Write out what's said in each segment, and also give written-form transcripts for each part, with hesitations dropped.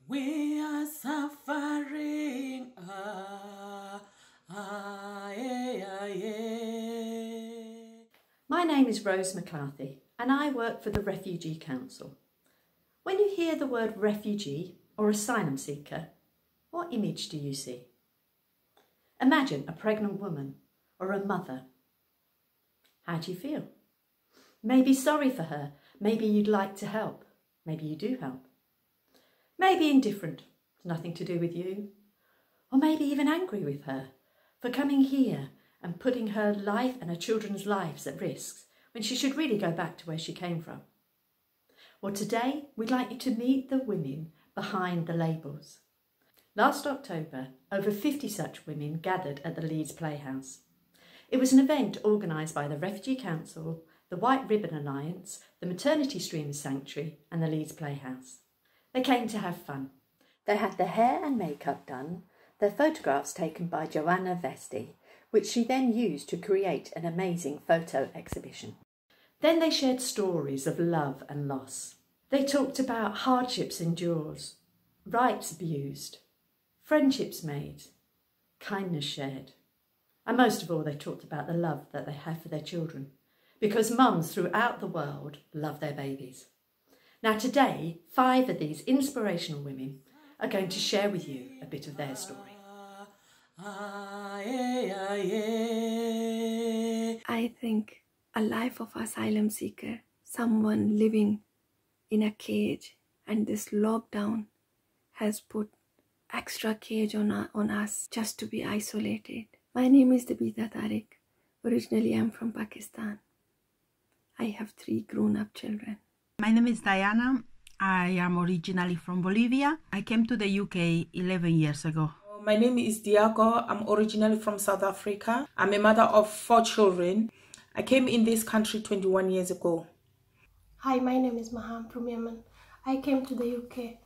We are suffering. My name is Rose McCarthy and I work for the Refugee Council. When you hear the word refugee or asylum seeker, what image do you see? Imagine a pregnant woman or a mother. How do you feel? Maybe sorry for her, maybe you'd like to help, maybe you do help. Maybe indifferent, it's nothing to do with you. Or maybe even angry with her for coming here and putting her life and her children's lives at risk when she should really go back to where she came from. Well, today we'd like you to meet the women behind the labels. Last October, over 50 such women gathered at the Leeds Playhouse. It was an event organised by the Refugee Council, the White Ribbon Alliance, the Maternity Streams Sanctuary and the Leeds Playhouse. They came to have fun. They had their hair and makeup done, their photographs taken by Joanna Vesti, which she then used to create an amazing photo exhibition. Then they shared stories of love and loss. They talked about hardships endured, rights abused, friendships made, kindness shared. And most of all, they talked about the love that they have for their children, because mums throughout the world love their babies. Now today, 5 of these inspirational women are going to share with you a bit of their story. I think a life of asylum seeker, someone living in a cage, and this lockdown has put extra cage on us just to be isolated. My name is Tabita Pakistan. Originally I'm from Pakistan. I have 3 grown-up children. My name is Diana. I am originally from Bolivia. I came to the UK 11 years ago. My name is Diago. I'm originally from South Africa. I'm a mother of 4 children. I came in this country 21 years ago. Hi, my name is Maham from Yemen. I came to the UK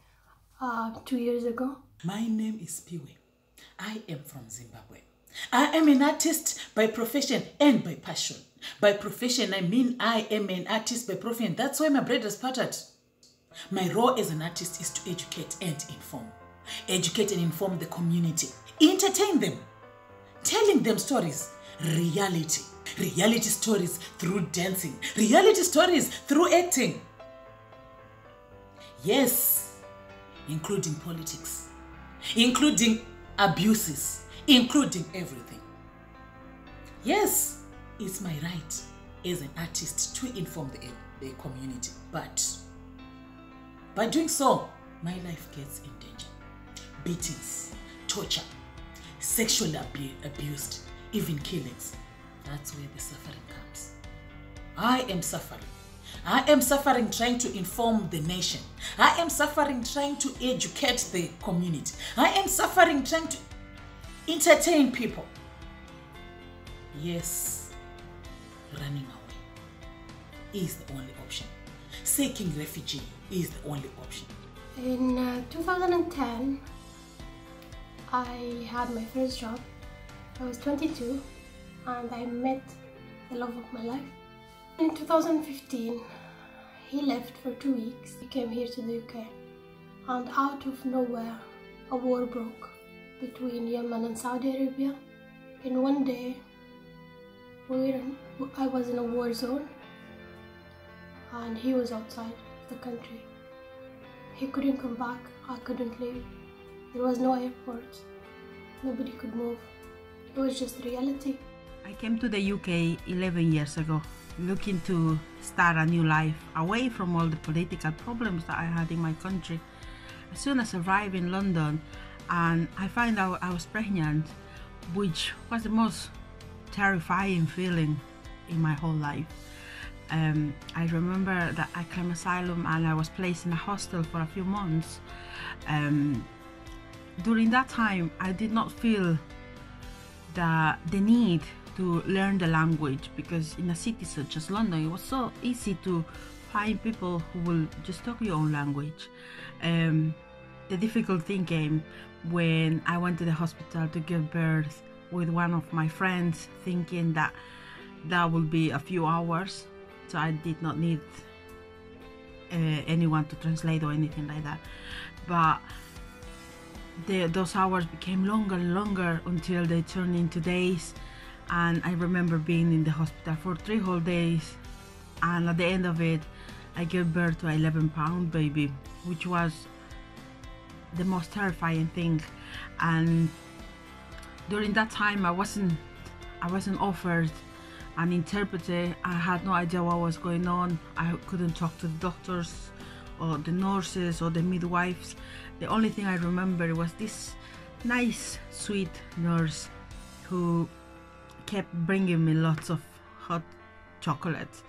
2 years ago. My name is Piwe. I am from Zimbabwe. I am an artist by profession and by passion. By profession, I mean I am an artist by profession. That's why my bread is buttered. My role as an artist is to educate and inform. Educate and inform the community. Entertain them. Telling them stories. Reality. Reality stories through dancing. Reality stories through acting. Yes, including politics. Including abuses. Including everything. Yes, it's my right as an artist to inform the community. But by doing so, my life gets in danger. Beatings, torture, sexually abused, even killings. That's where the suffering comes. I am suffering. I am suffering trying to inform the nation. I am suffering trying to educate the community. I am suffering trying to entertain people. Yes, running away is the only option. Seeking refugee is the only option. In 2010, I had my first job. I was 22 and I met the love of my life. In 2015, he left for 2 weeks. He came here to the UK and out of nowhere, a war broke between Yemen and Saudi Arabia. In one day, I was in a war zone and he was outside the country. He couldn't come back, I couldn't leave. There was no airport, nobody could move. It was just reality. I came to the UK 11 years ago, looking to start a new life away from all the political problems that I had in my country. As soon as I arrived in London, and I found out I was pregnant, which was the most terrifying feeling in my whole life. I remember that I claimed asylum and I was placed in a hostel for a few months. During that time, I did not feel the need to learn the language, because in a city such as London, it was so easy to find people who will just talk your own language. The difficult thing came when I went to the hospital to give birth with one of my friends, thinking that would be a few hours, so I did not need anyone to translate or anything like that. But those hours became longer and longer until they turned into days. And I remember being in the hospital for 3 whole days, and at the end of it I gave birth to an 11-pound baby, which was the most terrifying thing. And during that time I wasn't offered an interpreter. I had no idea what was going on. I couldn't talk to the doctors or the nurses or the midwives. The only thing I remember was this nice, sweet nurse who kept bringing me lots of hot chocolate,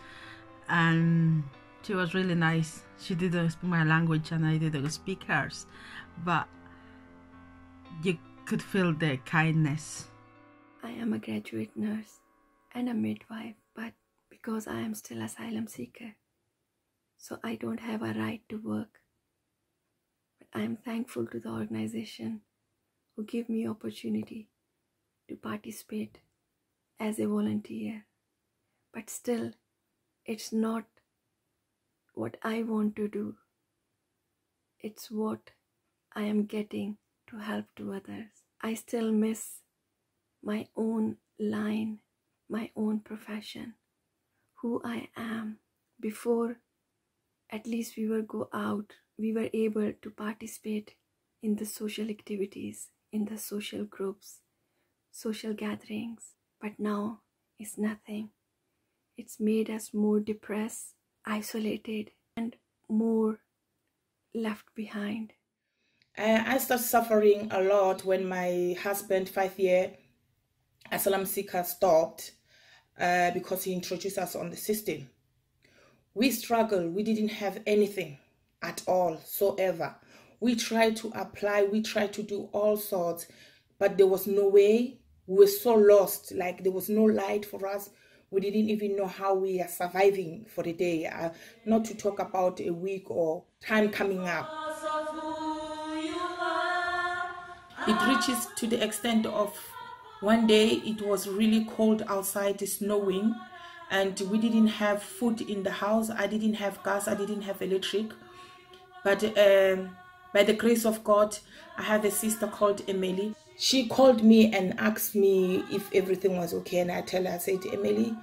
and she was really nice. She didn't speak my language and I didn't speak hers, but you could feel the kindness. I am a graduate nurse and a midwife, but because I am still asylum seeker, so I don't have a right to work. But I am thankful to the organization who give me opportunity to participate as a volunteer. But still, it's not what I want to do. It's what I am getting to help to others. I still miss my own line, my own profession, who I am. Before, at least we were able to participate in the social activities, in the social groups, social gatherings. But now it's nothing. It's made us more depressed, isolated, and more left behind. I started suffering a lot when my husband, 5-year asylum seeker, stopped because he introduced us on the system. We struggled. We didn't have anything at all, so ever. We tried to apply. We tried to do all sorts, but there was no way. We were so lost, like there was no light for us. We didn't even know how we are surviving for the day, not to talk about a week or time coming up. It reaches to the extent of one day it was really cold outside, snowing, and we didn't have food in the house. I didn't have gas, I didn't have electric. But by the grace of God, I have a sister called Emily. She called me and asked me if everything was okay, and I tell her, I said, Emily,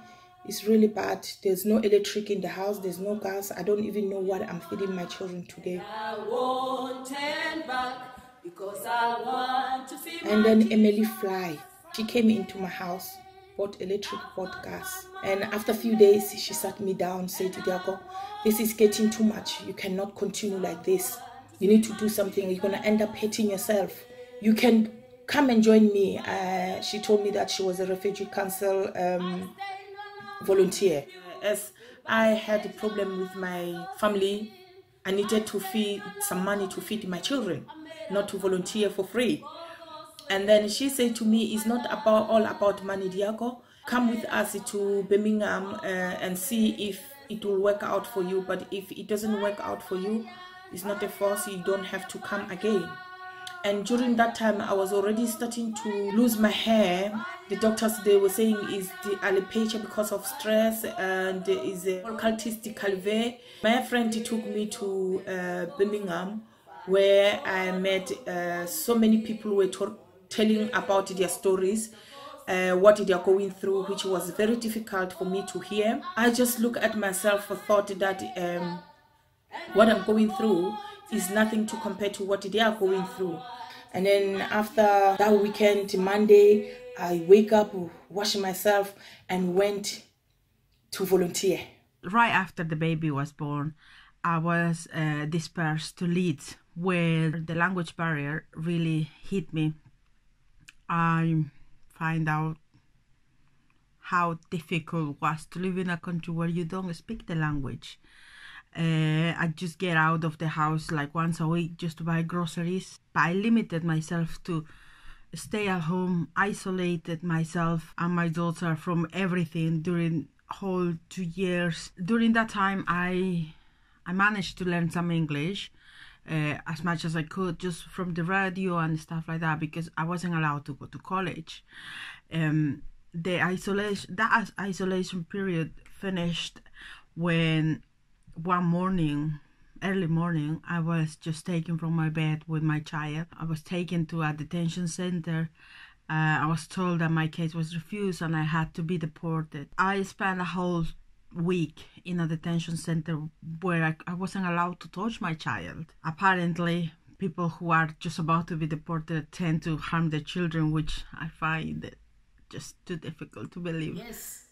it's really bad. There's no electric in the house, there's no gas. I don't even know what I'm feeding my children today. I won't turn back because I want to feed. And then Emily fly. She came into my house, bought electric, bought gas. And after a few days, she sat me down, said, Diako, this is getting too much. You cannot continue like this. You need to do something. You're going to end up hating yourself. You can come and join me. She told me that she was a Refugee Council volunteer. As I had a problem with my family, I needed to feed some money to feed my children, not to volunteer for free. And then she said to me, it's not all about money, Diako. Come with us to Birmingham and see if it will work out for you. But if it doesn't work out for you, it's not a force, you don't have to come again. And during that time, I was already starting to lose my hair. The doctors, they were saying is the alopecia because of stress, and there is a occultistic calvaire. My friend took me to Birmingham, where I met so many people who were telling about their stories, what they are going through, which was very difficult for me to hear. I just look at myself and thought that what I'm going through is nothing to compare to what they are going through. And then after that weekend, Monday, I wake up, wash myself, and went to volunteer. Right after the baby was born, I was dispersed to Leeds, where the language barrier really hit me. I find out how difficult it was to live in a country where you don't speak the language. I just get out of the house like once a week just to buy groceries. But I limited myself to stay at home, isolated myself and my daughter from everything during whole 2 years. During that time, I managed to learn some English as much as I could, just from the radio and stuff like that, because I wasn't allowed to go to college. That isolation period finished when one morning early morning, I was just taken from my bed with my child. I was taken to a detention center. I was told that my case was refused and I had to be deported. I spent a whole week in a detention center where I wasn't allowed to touch my child. Apparently, people who are just about to be deported tend to harm their children, which I find it just too difficult to believe. Yes,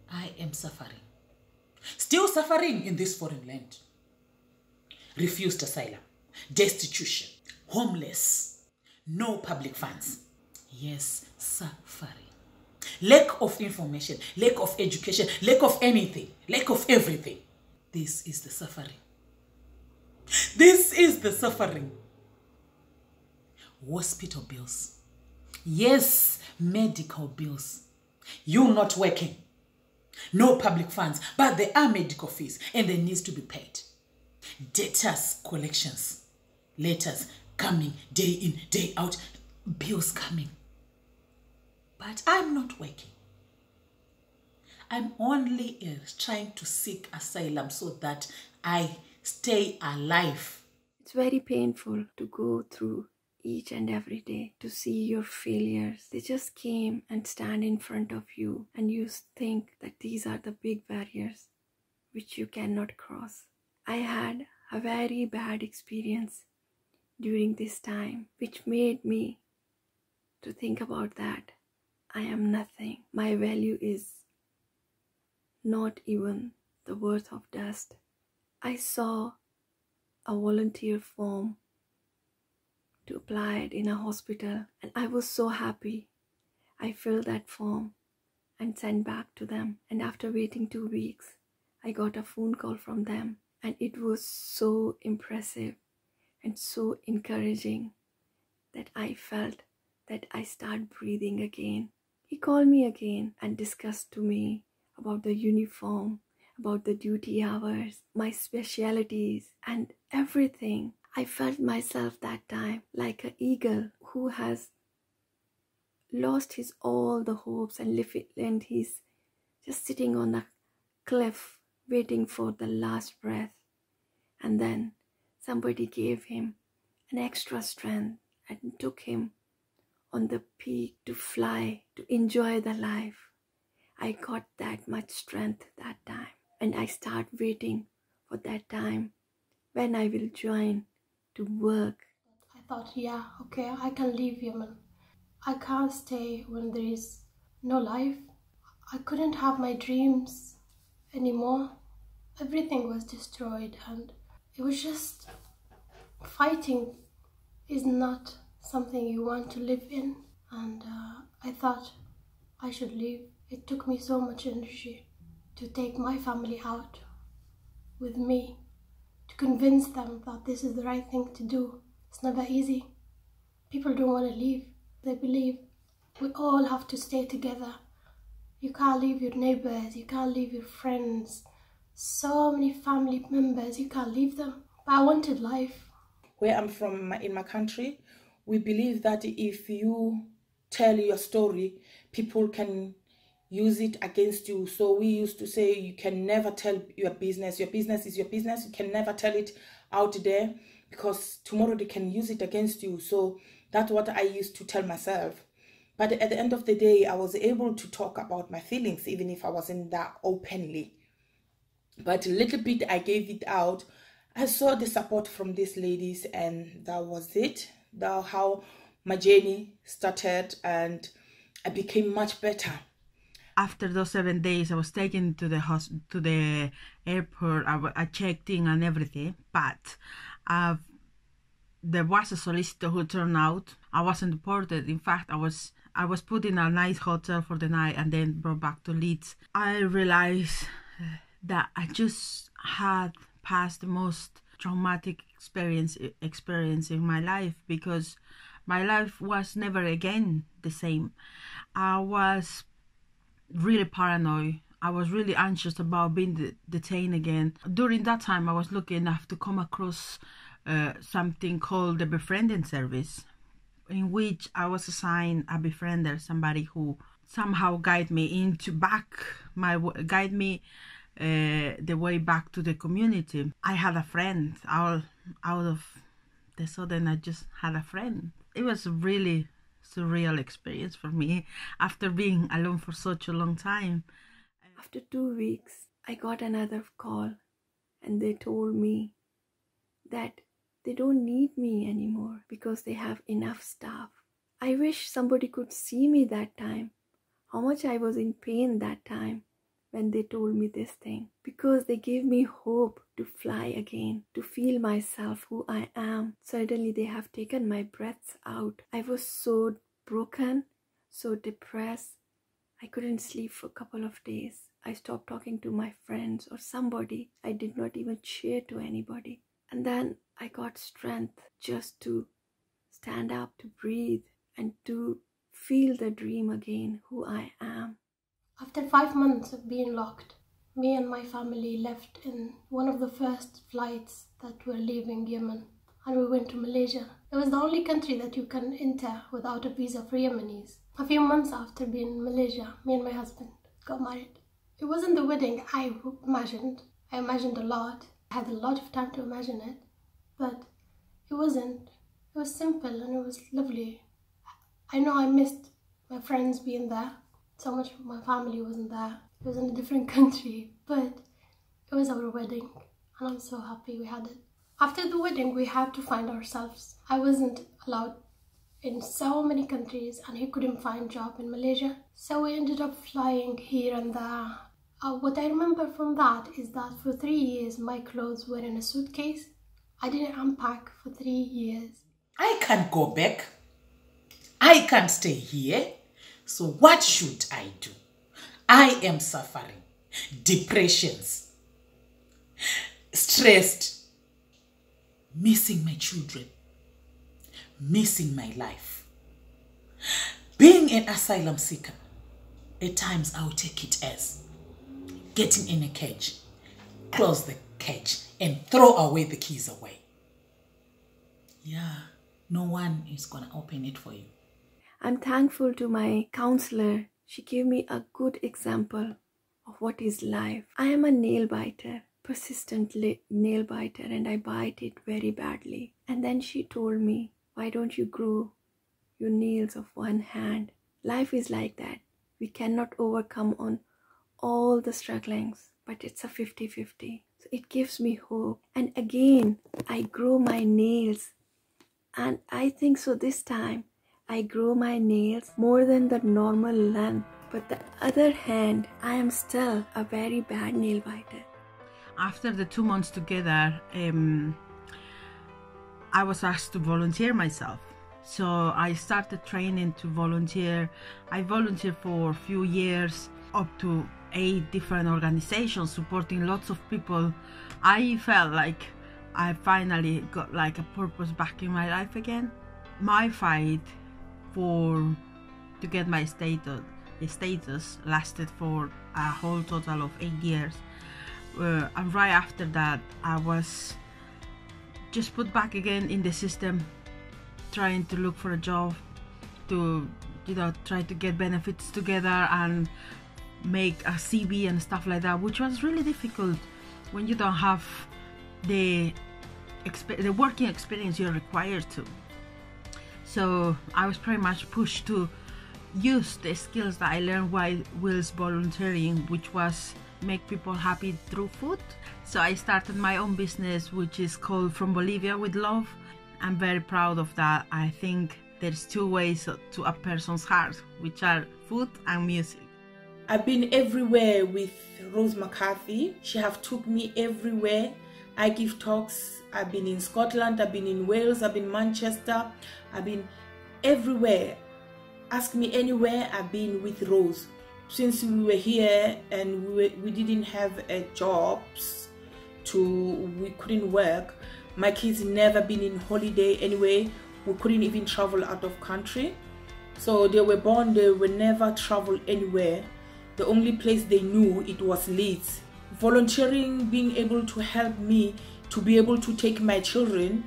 I am suffering. Still suffering in this foreign land. Refused asylum, destitution, homeless, no public funds. Yes, suffering. Lack of information, lack of education, lack of anything, lack of everything. This is the suffering. This is the suffering. Hospital bills. Yes, medical bills. You not working. No public funds, but there are medical fees and they need to be paid. Debtors collections. Letters coming day in, day out. Bills coming. But I'm not working. I'm only trying to seek asylum so that I stay alive. It's very painful to go through each and every day, to see your failures. They just came and stand in front of you and you think that these are the big barriers which you cannot cross. I had a very bad experience during this time which made me to think about that. I am nothing. My value is not even the worth of dust. I saw a volunteer form to apply it in a hospital and I was so happy. I filled that form and sent back to them, and after waiting 2 weeks I got a phone call from them, and it was so impressive and so encouraging that I felt that I started breathing again. He called me again and discussed to me about the uniform, about the duty hours, my specialities and everything. I felt myself that time like an eagle who has lost his all the hopes and he's just sitting on a cliff waiting for the last breath. And then somebody gave him an extra strength and took him on the peak to fly, to enjoy the life. I got that much strength that time, and I start waiting for that time when I will join to work. I thought, yeah, okay, I can leave Yemen. I can't stay when there is no life. I couldn't have my dreams anymore. Everything was destroyed, and it was just fighting is not something you want to live in. And I thought I should leave. It took me so much energy to take my family out with me, to convince them that this is the right thing to do. It's never easy. People don't want to leave. They believe we all have to stay together. You can't leave your neighbors, you can't leave your friends. So many family members, you can't leave them. But I wanted life. Where I'm from, in my country, we believe that if you tell your story, people can use it against you. So we used to say you can never tell your business. Your business is your business. You can never tell it out there because tomorrow they can use it against you. So that's what I used to tell myself. But at the end of the day, I was able to talk about my feelings, even if I wasn't that openly. But a little bit I gave it out. I saw the support from these ladies, and that was it. That's how my journey started, and I became much better. After those 7 days, I was taken to the airport. I checked in and everything, but there was a solicitor who turned out. I wasn't deported. In fact, I was put in a nice hotel for the night and then brought back to Leeds. I realized that I just had passed the most traumatic experience in my life, because my life was never again the same. I was really paranoid. I was really anxious about being detained again. During that time, I was lucky enough to come across something called the befriending service, in which I was assigned a befriender, somebody who somehow guide me the way back to the community. I had a friend. Out of the sudden, I just had a friend. It was a really surreal experience for me after being alone for such a long time. After 2 weeks, I got another call and they told me that they don't need me anymore because they have enough staff. I wish somebody could see me that time, how much I was in pain that time when they told me this thing, because they gave me hope to fly again, to feel myself who I am. Suddenly they have taken my breaths out. I was so broken, so depressed. I couldn't sleep for a couple of days. I stopped talking to my friends or somebody. I did not even share to anybody. And then I got strength just to stand up, to breathe, and to feel the dream again, who I am. After 5 months of being locked, me and my family left in one of the first flights that were leaving Yemen, and we went to Malaysia. It was the only country that you can enter without a visa for Yemenis. A few months after being in Malaysia, me and my husband got married. It wasn't the wedding I imagined. I imagined a lot. I had a lot of time to imagine it, but it wasn't. It was simple and it was lovely. I know I missed my friends being there. So much of my family wasn't there. It was in a different country, but it was our wedding and I'm so happy we had it. After the wedding, we had to find ourselves. I wasn't allowed in so many countries and he couldn't find a job in Malaysia. So we ended up flying here and there. What I remember from that is that for 3 years, my clothes were in a suitcase. I didn't unpack for 3 years. I can't go back. I can't stay here. So what should I do? I am suffering depressions, stressed, missing my children, missing my life. Being an asylum seeker, at times I will take it as getting in a cage, close the cage and throw away the keys away. Yeah, no one is gonna open it for you. I'm thankful to my counselor. She gave me a good example of what is life. I am a nail biter, persistent nail biter, and I bite it very badly. And then she told me, why don't you grow your nails of one hand? Life is like that. We cannot overcome on all the strugglings, but it's a 50-50. So it gives me hope. And again, I grow my nails. And I think so this time, I grow my nails more than the normal length. But the other hand, I am still a very bad nail biter. After the 2 months together, I was asked to volunteer myself. So I started training to volunteer. I volunteered for a few years, up to 8 different organizations, supporting lots of people. I felt like I finally got like a purpose back in my life again. My fight to get my status lasted for a whole total of 8 years. And right after that, I was just put back again in the system, trying to look for a job, to try to get benefits together and make a CV and stuff like that, which was really difficult when you don't have the working experience you're required to. So I was pretty much pushed to use the skills that I learned whilst volunteering, which was make people happy through food. So I started my own business, which is called From Bolivia with Love. I'm very proud of that. I think there's 2 ways to a person's heart, which are food and music. I've been everywhere with Rose McCarthy. She have took me everywhere. I give talks. I've been in Scotland, I've been in Wales, I've been in Manchester, I've been everywhere. Ask me anywhere, I've been with Rose. Since we were here and we didn't have jobs, we couldn't work. My kids never been in holiday anyway. We couldn't even travel out of country. So they were born, they will never travel anywhere. The only place they knew, it was Leeds. Volunteering, being able to help me to be able to take my children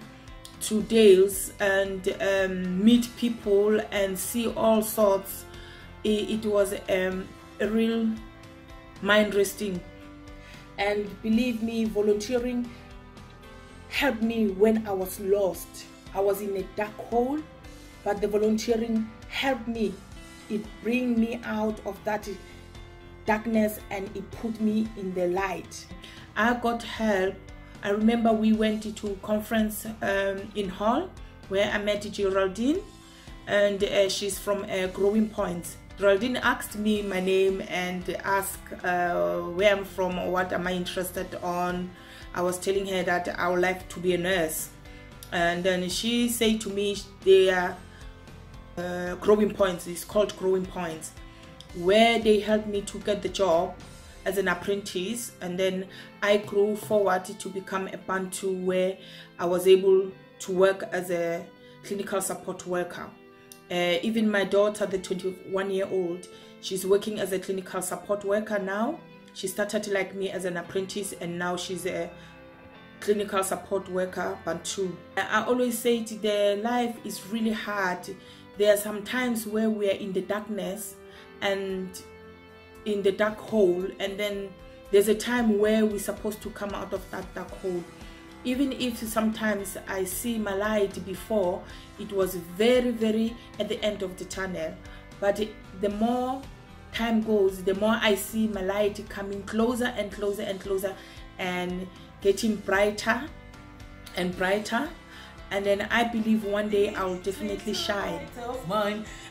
to Dales and meet people and see all sorts. It was a real mind resting. And believe me, volunteering helped me when I was lost. I was in a dark hole, but the volunteering helped me. It bring me out of that darkness and it put me in the light. I got help. I remember we went to a conference in Hull where I met Geraldine, and she's from Growing Points. Geraldine asked me my name and asked where I'm from or what am I interested on. I was telling her that I would like to be a nurse, and then she said to me they are Growing Points. It's called Growing Points, where they helped me to get the job as an apprentice, and then I grew forward to become a Band 2 where I was able to work as a clinical support worker. Even my daughter, the 21-year-old, she's working as a clinical support worker now. She started like me as an apprentice and now she's a clinical support worker, Band 2. I always say the life is really hard. There are some times where we are in the darkness and in the dark hole, and then there's a time where we're supposed to come out of that dark hole. Even if sometimes I see my light before, it was very, very at the end of the tunnel. But the more time goes, the more I see my light coming closer and closer and closer and getting brighter and brighter. And then I believe one day I will definitely shine.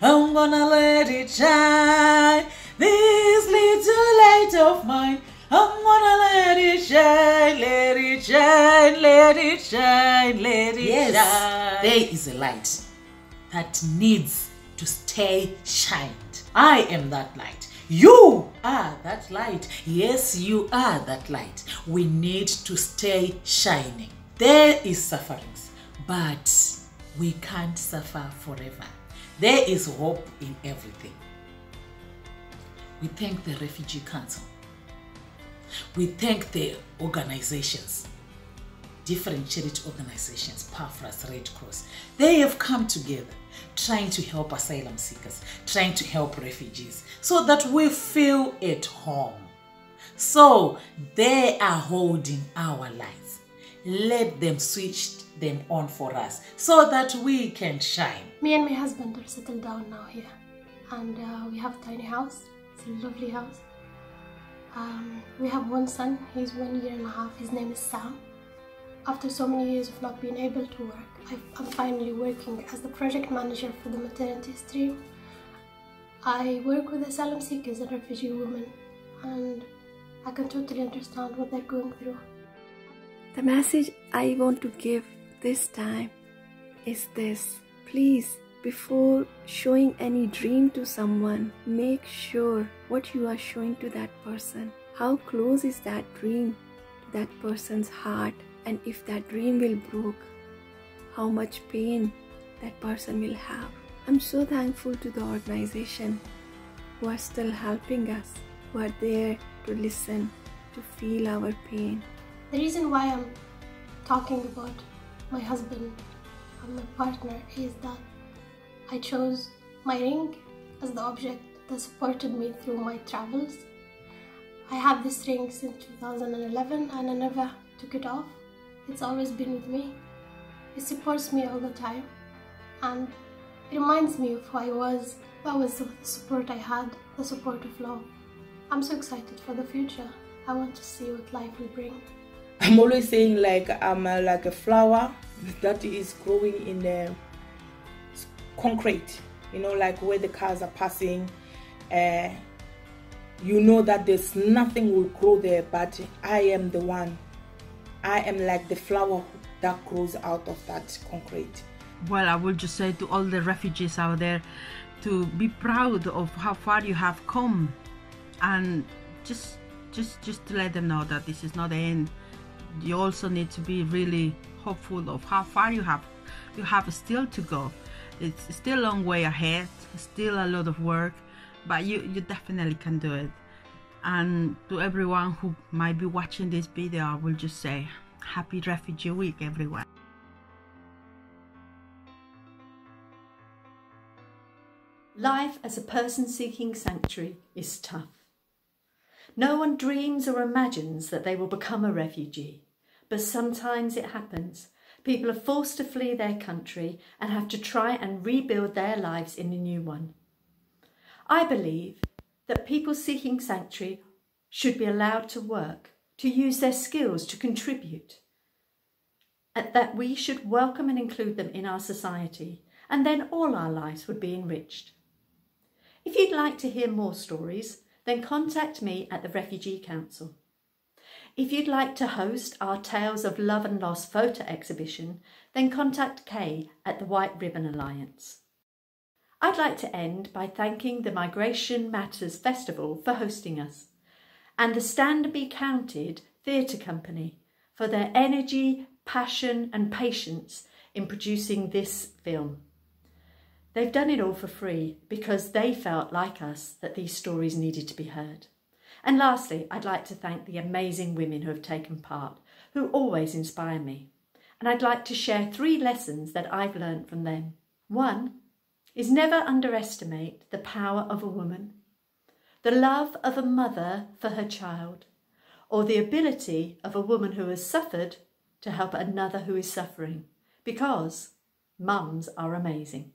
I'm gonna let it shine. This little light of mine, I'm gonna let it shine, let it shine, let it shine, let it shine. There is a light that needs to stay shined. I am that light. You are that light. Yes, you are that light. We need to stay shining. There is sufferings, but we can't suffer forever. There is hope in everything. We thank the Refugee Council. We thank the organizations, different charity organizations, Pathras, Red Cross. They have come together trying to help asylum seekers, trying to help refugees so that we feel at home. So they are holding our lights. Let them switch them on for us so that we can shine. Me and my husband are settled down now here, and we have a tiny house. It's a lovely house. We have one son. He's 1 year and a half. His name is Sam. After so many years of not being able to work, I'm finally working as the project manager for the maternity stream. I work with asylum seekers and refugee women, and I can totally understand what they're going through. The message I want to give this time is this: please, before showing any dream to someone, make sure what you are showing to that person. How close is that dream to that person's heart? And if that dream will break, how much pain that person will have. I'm so thankful to the organization who are still helping us, who are there to listen, to feel our pain. The reason why I'm talking about my husband and my partner is that I chose my ring as the object that supported me through my travels. I have this ring since 2011 and I never took it off. It's always been with me. It supports me all the time and it reminds me of who I was. That was the support I had, the support of love. I'm so excited for the future. I want to see what life will bring. I'm always saying like I'm like a flower that is growing in the concrete, you know, like where the cars are passing. You know that there's nothing will grow there, but I am the one. I am like the flower that grows out of that concrete. Well, I will just say to all the refugees out there to be proud of how far you have come, and just to let them know that this is not the end. You also need to be really hopeful of how far you have still to go. It's still a long way ahead, still a lot of work, but you definitely can do it. And to everyone who might be watching this video, I will just say happy Refugee Week, everyone. Life as a person seeking sanctuary is tough. No one dreams or imagines that they will become a refugee, but sometimes it happens. People are forced to flee their country and have to try and rebuild their lives in a new one. I believe that people seeking sanctuary should be allowed to work, to use their skills to contribute, and that we should welcome and include them in our society, and then all our lives would be enriched. If you'd like to hear more stories, then contact me at the Refugee Council. If you'd like to host our Tales of Love and Loss photo exhibition, then contact Kay at the White Ribbon Alliance. I'd like to end by thanking the Migration Matters Festival for hosting us, and the Stand and Be Counted Theatre Company for their energy, passion and patience in producing this film. They've done it all for free because they felt, like us, that these stories needed to be heard. And lastly, I'd like to thank the amazing women who have taken part, who always inspire me. And I'd like to share 3 lessons that I've learned from them. 1 is never underestimate the power of a woman, the love of a mother for her child, or the ability of a woman who has suffered to help another who is suffering, because mums are amazing.